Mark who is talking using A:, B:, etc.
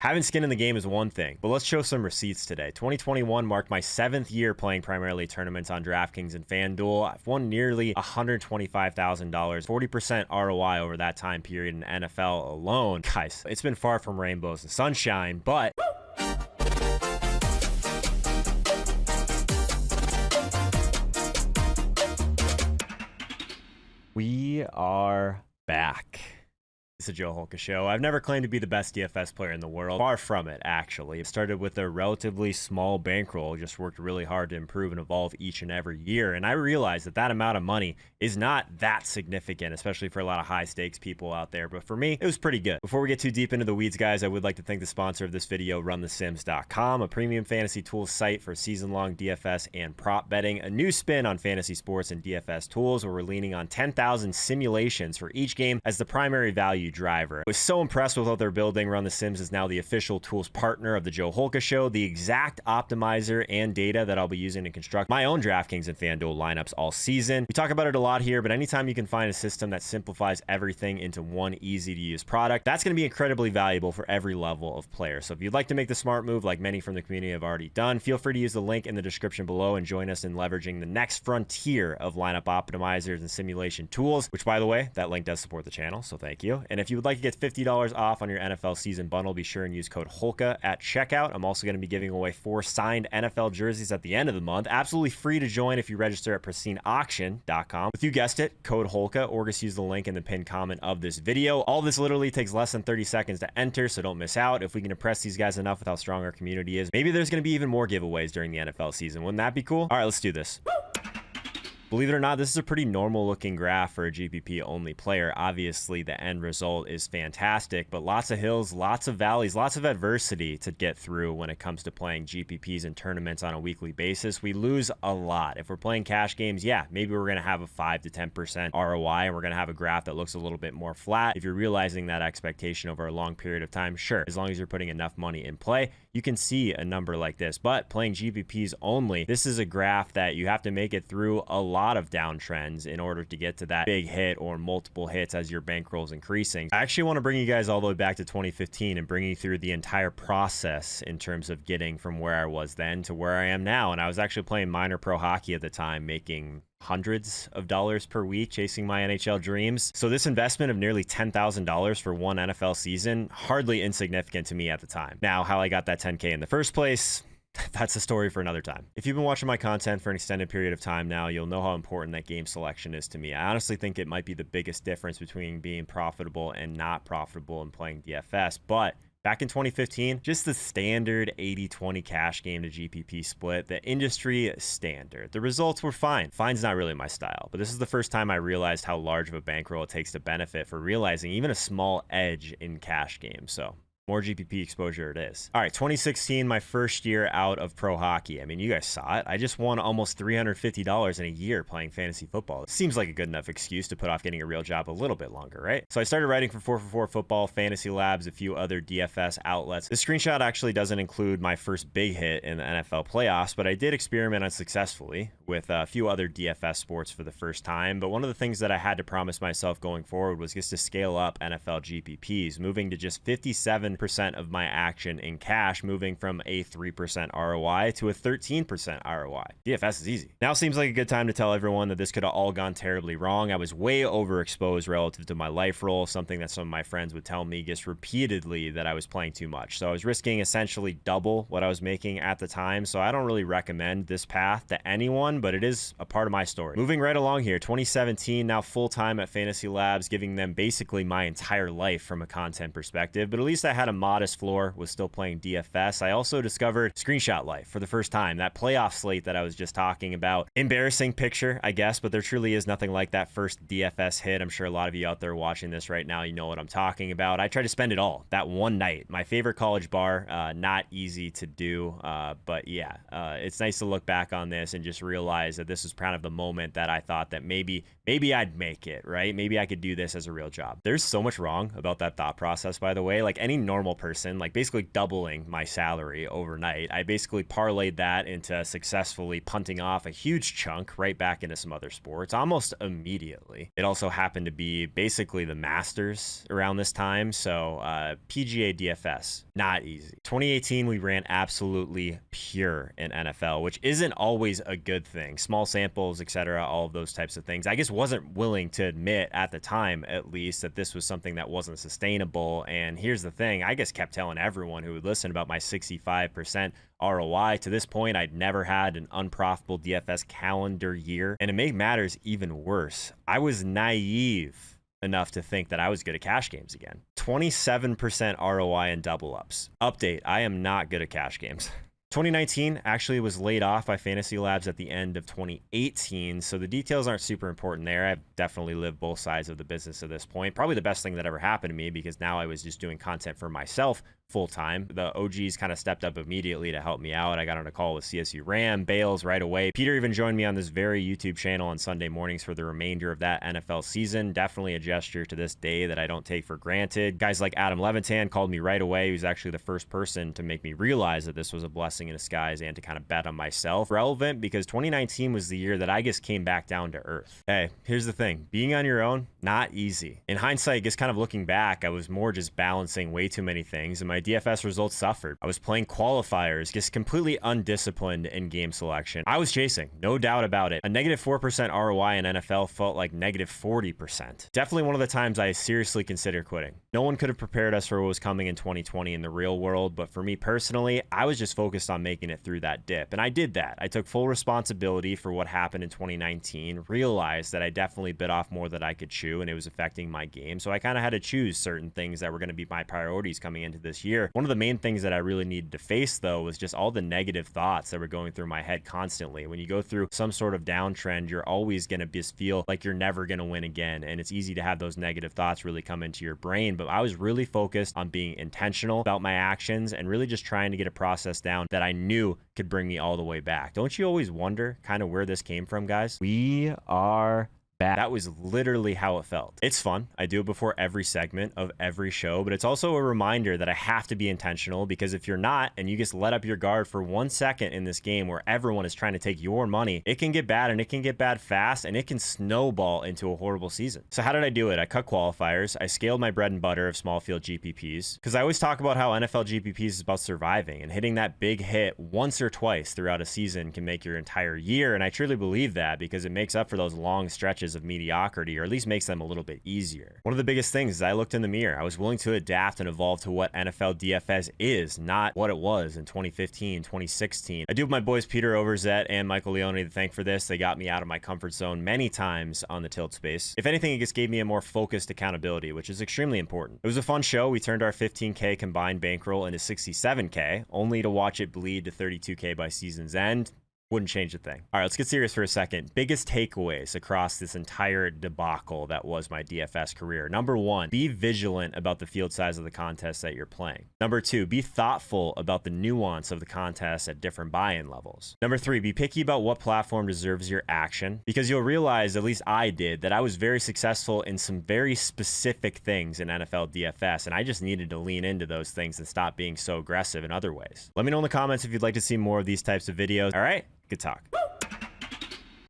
A: Having skin in the game is one thing, but let's show some receipts today. 2021 marked my 7th year playing primarily tournaments on DraftKings and FanDuel. I've won nearly $125,000, 40% ROI over that time period in NFL alone. Guys, it's been far from rainbows and sunshine, but we are back. It's a Joe Holka show. I've never claimed to be the best DFS player in the world. Far from it, actually. It started with a relatively small bankroll, just worked really hard to improve and evolve each and every year. And I realized that that amount of money is not that significant, especially for a lot of high stakes people out there. But for me, it was pretty good. Before we get too deep into the weeds, guys, I would like to thank the sponsor of this video, RunTheSims.com, a premium fantasy tools site for season-long DFS and prop betting. A new spin on fantasy sports and DFS tools where we're leaning on 10,000 simulations for each game as the primary value driver. I was so impressed with what they're building. Run the Sims is now the official tools partner of the Joe Holka show, the exact optimizer and data that I'll be using to construct my own DraftKings and FanDuel lineups all season. We talk about it a lot here, but anytime you can find a system that simplifies everything into one easy to use product, that's going to be incredibly valuable for every level of player. So if you'd like to make the smart move like many from the community have already done, feel free to use the link in the description below and join us in leveraging the next frontier of lineup optimizers and simulation tools, which, by the way, that link does support the channel, so thank you. And if you would like to get $50 off on your NFL season bundle, be sure and use code HOLKA at checkout. I'm also going to be giving away 4 signed NFL jerseys at the end of the month. Absolutely free to join if you register at pristineauction.com. If you guessed it, code HOLKA, or just use the link in the pinned comment of this video. All this literally takes less than 30 seconds to enter, so don't miss out. If we can impress these guys enough with how strong our community is, maybe there's going to be even more giveaways during the NFL season. Wouldn't that be cool? All right, let's do this. Believe it or not, this is a pretty normal looking graph for a GPP only player. Obviously, the end result is fantastic, but lots of hills, lots of valleys, lots of adversity to get through when it comes to playing GPPs and tournaments on a weekly basis. We lose a lot. If we're playing cash games, yeah, maybe we're going to have a 5 to 10% ROI and we're going to have a graph that looks a little bit more flat. If you're realizing that expectation over a long period of time, sure, as long as you're putting enough money in play, you can see a number like this. But playing GPPs only, this is a graph that you have to make it through a lot of downtrends in order to get to that big hit or multiple hits as your bankroll is increasing. I actually want to bring you guys all the way back to 2015 and bring you through the entire process in terms of getting from where I was then to where I am now. And I was actually playing minor pro hockey at the time, making hundreds of dollars per week chasing my NHL dreams. So this investment of nearly $10,000 for one NFL season, hardly insignificant to me at the time. Now, how I got that 10K in the first place, that's a story for another time. If you've been watching my content for an extended period of time now, you'll know how important that game selection is to me. I honestly think it might be the biggest difference between being profitable and not profitable in playing DFS. But back in 2015, just the standard 80-20 cash game to GPP split, the industry standard. The results were fine. Fine's not really my style, but this is the first time I realized how large of a bankroll it takes to benefit for realizing even a small edge in cash games. So more GPP exposure it is. All right, 2016, my first year out of pro hockey. I mean, you guys saw it. I just won almost $350 in a year playing fantasy football. It seems like a good enough excuse to put off getting a real job a little bit longer, right? So I started writing for 4for4 Football, Fantasy Labs, a few other DFS outlets. This screenshot actually doesn't include my first big hit in the NFL playoffs, but I did experiment unsuccessfully with a few other DFS sports for the first time. But one of the things that I had to promise myself going forward was just to scale up NFL GPPs, moving to just 57% of my action in cash, moving from a 3% ROI to a 13% ROI. DFS is easy. Now seems like a good time to tell everyone that this could have all gone terribly wrong. I was way overexposed relative to my life role, something that some of my friends would tell me just repeatedly that I was playing too much. So I was risking essentially double what I was making at the time. So I don't really recommend this path to anyone, but it is a part of my story. Moving right along here, 2017, now full-time at Fantasy Labs, giving them basically my entire life from a content perspective, but at least I had a modest floor, was still playing DFS. I also discovered Screenshot Life for the first time, that playoff slate that I was just talking about. Embarrassing picture, I guess, but there truly is nothing like that first DFS hit. I'm sure a lot of you out there watching this right now, you know what I'm talking about. I tried to spend it all that one night. My favorite college bar, not easy to do, but yeah, it's nice to look back on this and just realize that this is kind of the moment that I thought that maybe I'd make it, right? Maybe I could do this as a real job. There's so much wrong about that thought process, by the way. Like any normal normal person, like basically doubling my salary overnight. I basically parlayed that into successfully punting off a huge chunk right back into some other sports almost immediately. It also happened to be basically the Masters around this time. So PGA DFS, not easy. 2018, we ran absolutely pure in NFL, which isn't always a good thing. Small samples, etc., all of those types of things. I just wasn't willing to admit at the time, at least, that this was something that wasn't sustainable. And here's the thing, I just kept telling everyone who would listen about my 65% ROI. To this point, I'd never had an unprofitable DFS calendar year. And to make matters even worse, I was naive enough to think that I was good at cash games again. 27% ROI in double ups. Update, I am not good at cash games. 2019 actually was laid off by Fantasy Labs at the end of 2018, so the details aren't super important there. I've definitely lived both sides of the business at this point. Probably the best thing that ever happened to me, because now I was just doing content for myself full time. The OGs kind of stepped up immediately to help me out. I got on a call with CSU Ram, Bales right away. Peter even joined me on this very YouTube channel on Sunday mornings for the remainder of that NFL season. Definitely a gesture to this day that I don't take for granted. Guys like Adam Levitan called me right away. He was actually the first person to make me realize that this was a blessing in disguise and to kind of bet on myself. Relevant because 2019 was the year that I just came back down to earth. Hey, here's the thing. Being on your own, not easy. In hindsight, just kind of looking back, I was more just balancing way too many things, and my DFS results suffered. I was playing qualifiers, just completely undisciplined in game selection. I was chasing, no doubt about it. A negative 4% ROI in NFL felt like negative 40%. Definitely one of the times I seriously considered quitting. No one could have prepared us for what was coming in 2020 in the real world, but for me personally, I was just focused on making it through that dip, and I did that. I took full responsibility for what happened in 2019, realized that I definitely bit off more than I could chew, and it was affecting my game, so I kind of had to choose certain things that were going to be my priorities coming into this year. One of the main things that I really needed to face, though, was just all the negative thoughts that were going through my head constantly. When you go through some sort of downtrend, you're always going to just feel like you're never going to win again, and it's easy to have those negative thoughts really come into your brain. But I was really focused on being intentional about my actions and really just trying to get a process down that I knew could bring me all the way back. Don't you always wonder kind of where this came from, guys? We are back. That was literally how it felt. It's fun. I do it before every segment of every show, but it's also a reminder that I have to be intentional, because if you're not, and you just let up your guard for 1 second in this game where everyone is trying to take your money, it can get bad, and it can get bad fast, and it can snowball into a horrible season. So how did I do it? I cut qualifiers. I scaled my bread and butter of small field GPPs, because I always talk about how NFL GPPs is about surviving, and hitting that big hit once or twice throughout a season can make your entire year. And I truly believe that, because it makes up for those long stretches of mediocrity, or at least makes them a little bit easier. One of the biggest things is I looked in the mirror. I was willing to adapt and evolve to what NFL DFS is, not what it was in 2015, 2016. I do have my boys Peter Overzet and Michael Leone to thank for this. They got me out of my comfort zone many times on the tilt space. If anything, it just gave me a more focused accountability, which is extremely important. It was a fun show. We turned our 15K combined bankroll into 67K, only to watch it bleed to 32K by season's end. Wouldn't change a thing. All right, let's get serious for a second. Biggest takeaways across this entire debacle that was my DFS career. Number one, be vigilant about the field size of the contest that you're playing. Number two, be thoughtful about the nuance of the contest at different buy-in levels. Number three, be picky about what platform deserves your action, because you'll realize, at least I did, that I was very successful in some very specific things in NFL DFS, and I just needed to lean into those things and stop being so aggressive in other ways. Let me know in the comments if you'd like to see more of these types of videos. All right? Good talk.